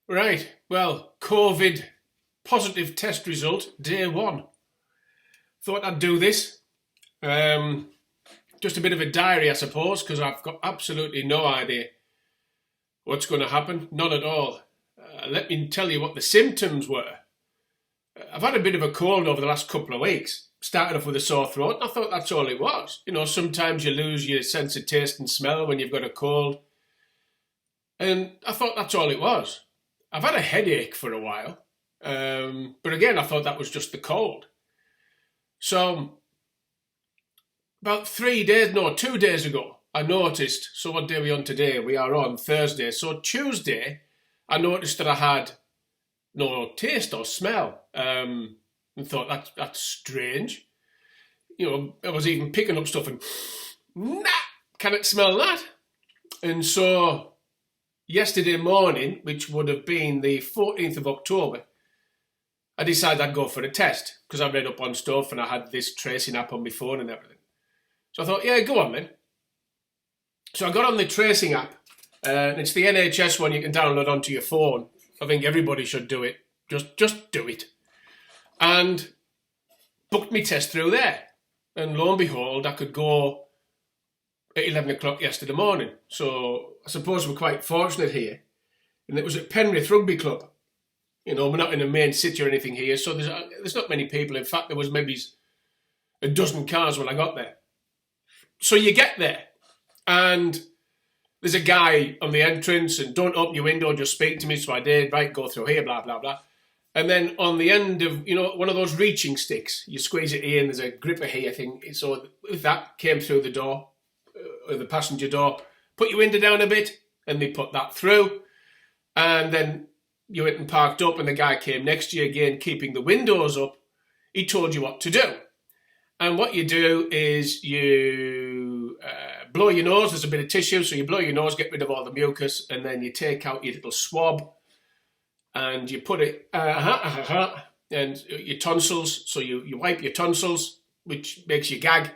Right. Well, COVID positive test result, day one. Thought I'd do this. Um, just a bit of a diary, I suppose, because I've got absolutely no idea what's going to happen. None at all. Let me tell you what the symptoms were. I've had a bit of a cold over the last couple of weeks. Started off with a sore throat, and I thought that's all it was. You know, sometimes you lose your sense of taste and smell when you've got a cold. And I thought that's all it was. I've had a headache for a while. But again, I thought that was just the cold. So about 2 days ago, I noticed, so what day are we on today? We are on Thursday. So Tuesday, I noticed that I had no taste or smell. And thought, that's strange. You know, I was even picking up stuff and, nah, can it smell that? And so yesterday morning, which would have been the 14th of October, I decided I'd go for a test because I read up on stuff and I had this tracing app on my phone and everything. So I thought, yeah, go on then. So I got on the tracing app, and it's the NHS one you can download onto your phone. I think everybody should do it. Just do it. And booked me test through there. And lo and behold, I could go at 11 o'clock yesterday morning. So I suppose we're quite fortunate here. And it was at Penrith Rugby Club. You know, we're not in a main city or anything here, so there's not many people. In fact, there was maybe a dozen cars when I got there. So you get there, and there's a guy on the entrance, and don't open your window, just speak to me. So I did, right, go through here, blah, blah, blah. And then on the end of, you know, one of those reaching sticks, you squeeze it in, there's a gripper here thing. So with that, came through the door, the passenger door, put your window down a bit, and they put that through. And then you went and parked up, and the guy came next to you again, keeping the windows up. He told you what to do. And what you do is you blow your nose. There's a bit of tissue, so you blow your nose, get rid of all the mucus, and then you take out your little swab, and you put it, and your tonsils, so you wipe your tonsils, which makes you gag.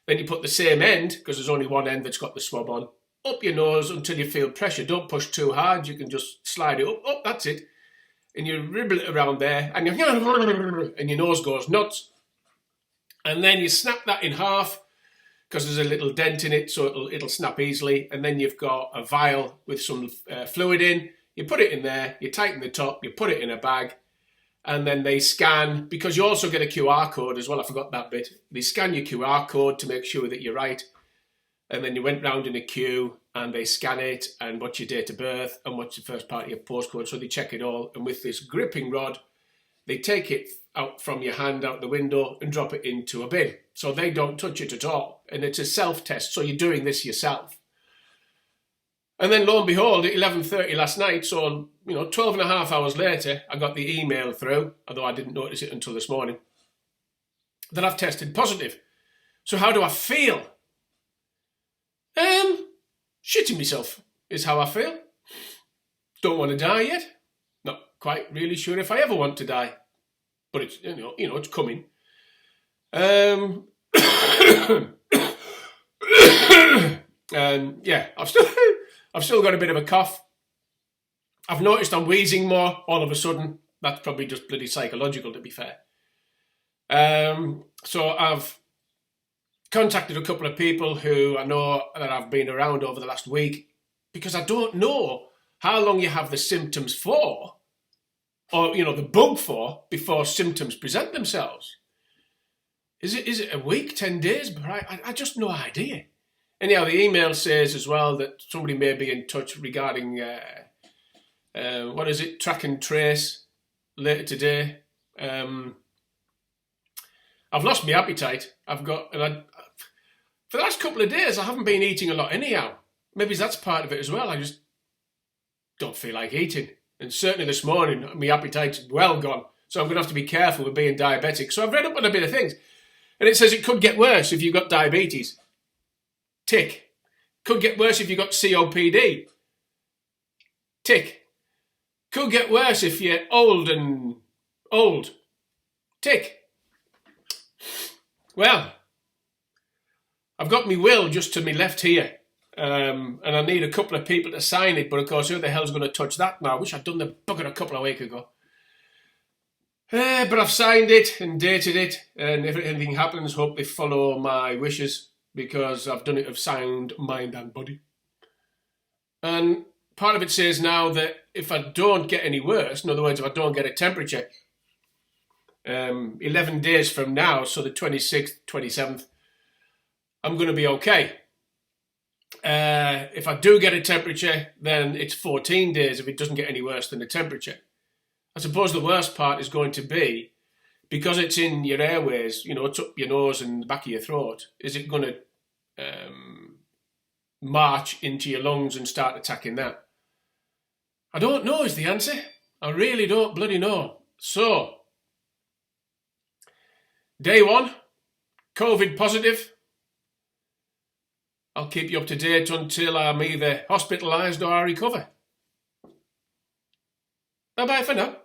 Then you put the same end, because there's only one end that's got the swab on, up your nose until you feel pressure. Don't push too hard. You can just slide it up. Oh, that's it. And you ribble it around there, and your nose goes nuts. And then you snap that in half, because there's a little dent in it, so it'll snap easily. And then you've got a vial with some fluid in. You put it in there, you tighten the top, you put it in a bag, and then they scan, because you also get a QR code as well. I forgot that bit. They scan your QR code to make sure that you're right. And then you went round in a queue, and they scan it, and what's your date of birth, and what's the first part of your postcode. So they check it all. And with this gripping rod, they take it out from your hand out the window and drop it into a bin. So they don't touch it at all. And it's a self-test, so you're doing this yourself. And then lo and behold, at 11:30 last night, so 12 and a half hours later, I got the email through, although I didn't notice it until this morning, that I've tested positive. So how do I feel? Shitting myself is how I feel. Don't want to die yet. Not quite really sure if I ever want to die. But it's it's coming. Yeah, I've still got a bit of a cough. I've noticed I'm wheezing more all of a sudden. That's probably just bloody psychological, to be fair. So I've contacted a couple of people who I know that I've been around over the last week, because I don't know how long you have the symptoms for, or the bug for, before symptoms present themselves. Is it a week, 10 days? But I just no idea. Anyhow, the email says as well that somebody may be in touch regarding track and trace later today. I've lost my appetite. For the last couple of days, I haven't been eating a lot anyhow. Maybe that's part of it as well. I just don't feel like eating. And certainly this morning, my appetite's well gone. So I'm going to have to be careful with being diabetic. So I've read up on a bit of things. And it says it could get worse if you've got diabetes. Tick. Could get worse if you've got COPD. Tick. Could get worse if you're old. Tick. Well, I've got my will just to my left here. And I need a couple of people to sign it, but of course, who the hell's going to touch that now? I wish I'd done the bugger a couple of weeks ago. But I've signed it and dated it, and if anything happens, hope they follow my wishes, because I've done it of sound mind and body. And part of it says now that if I don't get any worse, in other words, if I don't get a temperature, 11 days from now, so the 26th, 27th, I'm going to be okay. If I do get a temperature, then it's 14 days if it doesn't get any worse than the temperature. I suppose the worst part is going to be, because it's in your airways, it's up your nose and the back of your throat, is it going to march into your lungs and start attacking that? I don't know is the answer. I really don't bloody know. So, day 1, COVID positive. I'll keep you up to date until I'm either hospitalised or I recover. Bye-bye for now.